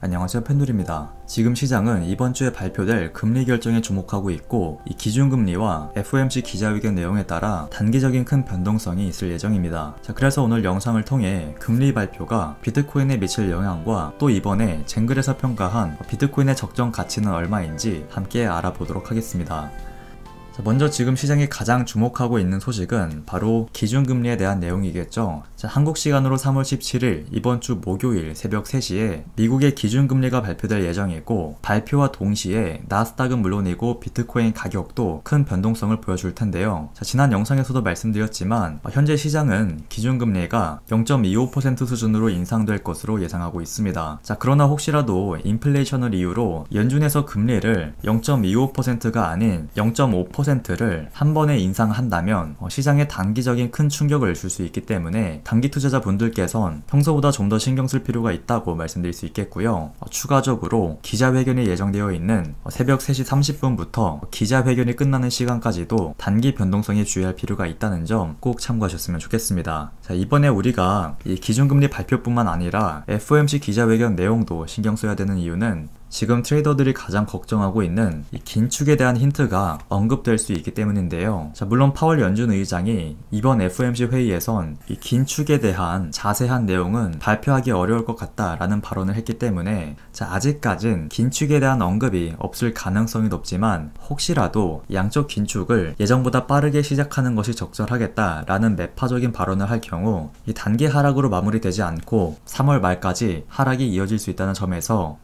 안녕하세요, 펜돌입니다. 지금 시장은 이번 주에 발표될 금리 결정에 주목하고 있고, 이 기준금리와 FOMC 기자회견 내용에 따라 단기적인 큰 변동성이 있을 예정입니다. 그래서 오늘 영상을 통해 금리 발표가 비트코인에 미칠 영향과 또 이번에 쟁글에서 평가한 비트코인의 적정 가치는 얼마인지 함께 알아보도록 하겠습니다. 먼저 지금 시장이 가장 주목하고 있는 소식은 바로 기준금리에 대한 내용이겠죠. 한국 시간으로 3월 17일 이번 주 목요일 새벽 3시에 미국의 기준금리가 발표될 예정이고, 발표와 동시에 나스닥은 물론이고 비트코인 가격도 큰 변동성을 보여줄 텐데요. 지난 영상에서도 말씀드렸지만 현재 시장은 기준금리가 0.25% 수준으로 인상될 것으로 예상하고 있습니다. 그러나 혹시라도 인플레이션을 이유로 연준에서 금리를 0.25%가 아닌 0.5%를 한 번에 인상한다면 시장에 단기적인 큰 충격을 줄 수 있기 때문에 단기 투자자분들께선 평소보다 좀 더 신경 쓸 필요가 있다고 말씀드릴 수 있겠고요. 추가적으로 기자회견이 예정되어 있는 새벽 3시 30분부터 기자회견이 끝나는 시간까지도 단기 변동성에 주의할 필요가 있다는 점 꼭 참고하셨으면 좋겠습니다. 이번에 우리가 이 기준금리 발표뿐만 아니라 FOMC 기자회견 내용도 신경 써야 되는 이유는 지금 트레이더들이 가장 걱정하고 있는 이 긴축에 대한 힌트가 언급될 수 있기 때문인데요. 물론 파월 연준 의장이 이번 FOMC 회의에선 이 긴축에 대한 자세한 내용은 발표하기 어려울 것 같다라는 발언을 했기 때문에 아직까진 긴축에 대한 언급이 없을 가능성이 높지만, 혹시라도 양적 긴축을 예정보다 빠르게 시작하는 것이 적절하겠다라는 매파적인 발언을 할 경우 이 단기 하락으로 마무리되지 않고 3월 말까지 하락이 이어질 수 있다는 점에서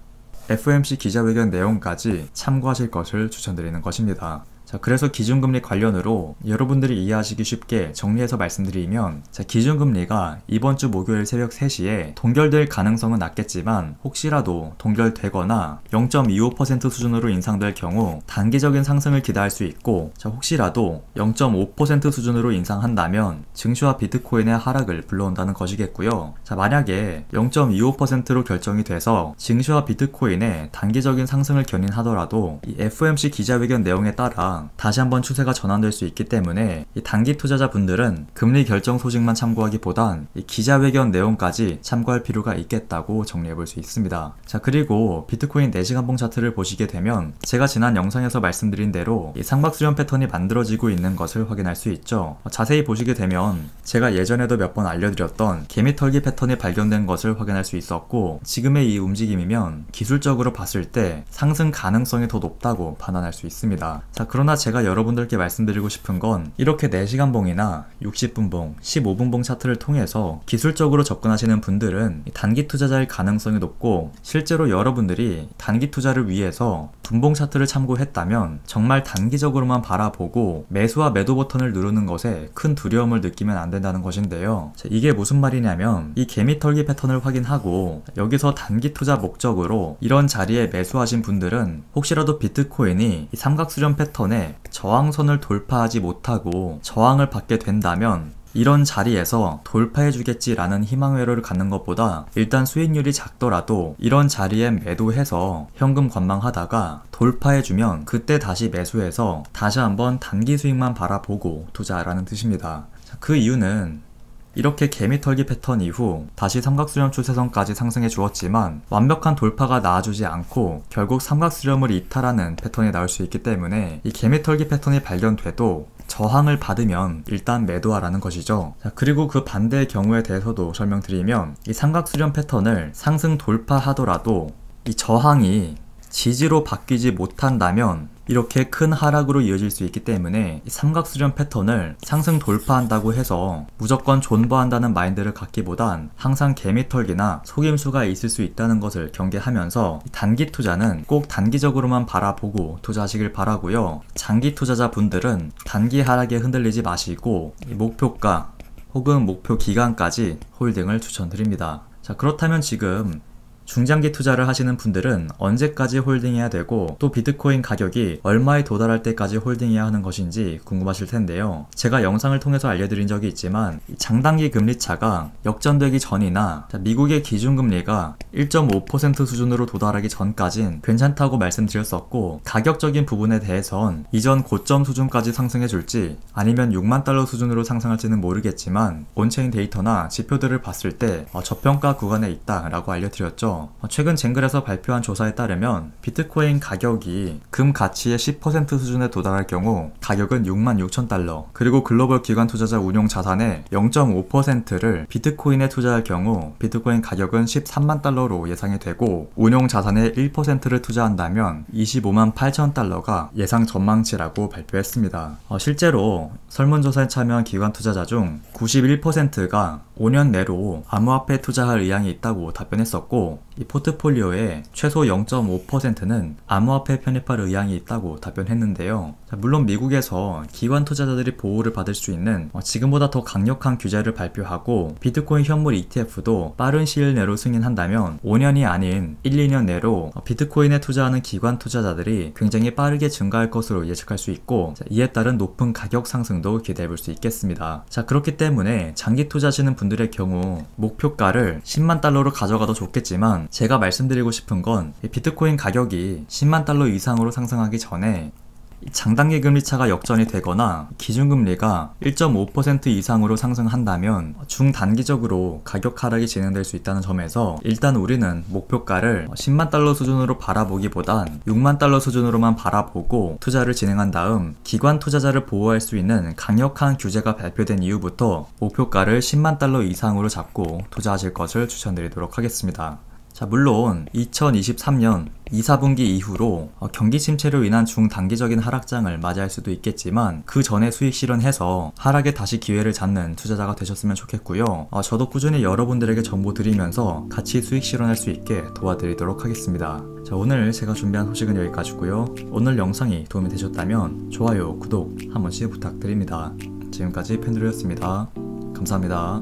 FOMC 기자회견 내용까지 참고하실 것을 추천드리는 것입니다. 그래서 기준금리 관련으로 여러분들이 이해하시기 쉽게 정리해서 말씀드리면, 기준금리가 이번 주 목요일 새벽 3시에 동결될 가능성은 낮겠지만, 혹시라도 동결되거나 0.25% 수준으로 인상될 경우 단기적인 상승을 기대할 수 있고, 혹시라도 0.5% 수준으로 인상한다면 증시와 비트코인의 하락을 불러온다는 것이겠고요. 만약에 0.25%로 결정이 돼서 증시와 비트코인의 단기적인 상승을 견인하더라도 이 FOMC 기자회견 내용에 따라 다시 한번 추세가 전환될 수 있기 때문에 이 단기 투자자분들은 금리 결정 소식만 참고하기보단 이 기자회견 내용까지 참고할 필요가 있겠다고 정리해볼 수 있습니다. 그리고 비트코인 4시간봉 차트를 보시게 되면 제가 지난 영상에서 말씀드린 대로 이 삼각수렴 패턴이 만들어지고 있는 것을 확인할 수 있죠. 자세히 보시게 되면 제가 예전에도 몇 번 알려드렸던 개미털기 패턴이 발견된 것을 확인할 수 있었고, 지금의 이 움직임이면 기술적으로 봤을 때 상승 가능성이 더 높다고 판단할 수 있습니다. 그러나 제가 여러분들께 말씀드리고 싶은 건, 이렇게 4시간봉이나 60분봉, 15분봉 차트를 통해서 기술적으로 접근하시는 분들은 단기 투자자일 가능성이 높고, 실제로 여러분들이 단기 투자를 위해서 분봉 차트를 참고했다면 정말 단기적으로만 바라보고 매수와 매도 버튼을 누르는 것에 큰 두려움을 느끼면 안 된다는 것인데요. 이게 무슨 말이냐면, 이 개미털기 패턴을 확인하고 여기서 단기 투자 목적으로 이런 자리에 매수하신 분들은 혹시라도 비트코인이 이 삼각수렴 패턴에 저항선을 돌파하지 못하고 저항을 받게 된다면 이런 자리에서 돌파해주겠지라는 희망회로를 갖는 것보다 일단 수익률이 작더라도 이런 자리에 매도해서 현금 관망하다가 돌파해주면 그때 다시 매수해서 다시 한번 단기 수익만 바라보고 투자라는 뜻입니다. 그 이유는 이렇게 개미털기 패턴 이후 다시 삼각수렴 추세선까지 상승해 주었지만 완벽한 돌파가 나와주지 않고 결국 삼각수렴을 이탈하는 패턴이 나올 수 있기 때문에 이 개미털기 패턴이 발견돼도 저항을 받으면 일단 매도하라는 것이죠. 그리고 그 반대의 경우에 대해서도 설명드리면, 이 삼각수렴 패턴을 상승 돌파하더라도 이 저항이 지지로 바뀌지 못한다면 이렇게 큰 하락으로 이어질 수 있기 때문에 삼각수렴 패턴을 상승 돌파한다고 해서 무조건 존버한다는 마인드를 갖기보단 항상 개미털기나 속임수가 있을 수 있다는 것을 경계하면서 단기 투자는 꼭 단기적으로만 바라보고 투자하시길 바라고요. 장기 투자자분들은 단기 하락에 흔들리지 마시고 목표가 혹은 목표 기간까지 홀딩을 추천드립니다. 그렇다면 지금 중장기 투자를 하시는 분들은 언제까지 홀딩해야 되고, 또 비트코인 가격이 얼마에 도달할 때까지 홀딩해야 하는 것인지 궁금하실 텐데요. 제가 영상을 통해서 알려드린 적이 있지만 장단기 금리차가 역전되기 전이나 미국의 기준금리가 1.5% 수준으로 도달하기 전까진 괜찮다고 말씀드렸었고, 가격적인 부분에 대해선 이전 고점 수준까지 상승해줄지 아니면 6만 달러 수준으로 상승할지는 모르겠지만 온체인 데이터나 지표들을 봤을 때 저평가 구간에 있다라고 알려드렸죠. 있는데요. 최근 쟁글에서 발표한 조사에 따르면 비트코인 가격이 금 가치의 10% 수준에 도달할 경우 가격은 66,000달러, 그리고 글로벌 기관 투자자 운용 자산의 0.5%를 비트코인에 투자할 경우 비트코인 가격은 13만 달러로 예상이 되고, 운용 자산의 1%를 투자한다면 25만 8천 달러가 예상 전망치라고 발표했습니다. 실제로 설문조사에 참여한 기관 투자자 중 91%가 5년 내로 암호화폐에 투자할 의향이 있다고 답변했었고, 이 포트폴리오의 최소 0.5%는 암호화폐에 편입할 의향이 있다고 답변했는데요. 물론 미국에서 기관 투자자들이 보호를 받을 수 있는 지금보다 더 강력한 규제를 발표하고 비트코인 현물 ETF도 빠른 시일 내로 승인한다면 5년이 아닌 1, 2년 내로 비트코인에 투자하는 기관 투자자들이 굉장히 빠르게 증가할 것으로 예측할 수 있고, 이에 따른 높은 가격 상승도 기대해 볼 수 있겠습니다. 그렇기 때문에 장기 투자하시는 분들의 경우 목표가를 10만 달러로 가져가도 좋겠지만, 제가 말씀드리고 싶은 건 비트코인 가격이 10만 달러 이상으로 상승하기 전에 장단기 금리차가 역전이 되거나 기준금리가 1.5% 이상으로 상승한다면 중단기적으로 가격 하락이 진행될 수 있다는 점에서 일단 우리는 목표가를 10만 달러 수준으로 바라보기보단 6만 달러 수준으로만 바라보고 투자를 진행한 다음, 기관 투자자를 보호할 수 있는 강력한 규제가 발표된 이후부터 목표가를 10만 달러 이상으로 잡고 투자하실 것을 추천드리도록 하겠습니다. 물론 2023년 2, 4분기 이후로 경기 침체로 인한 중단기적인 하락장을 맞이할 수도 있겠지만, 그 전에 수익 실현해서 하락에 다시 기회를 잡는 투자자가 되셨으면 좋겠고요. 저도 꾸준히 여러분들에게 정보 드리면서 같이 수익 실현할 수 있게 도와드리도록 하겠습니다. 오늘 제가 준비한 소식은 여기까지고요. 오늘 영상이 도움이 되셨다면 좋아요, 구독 한 번씩 부탁드립니다. 지금까지 펜드루였습니다. 감사합니다.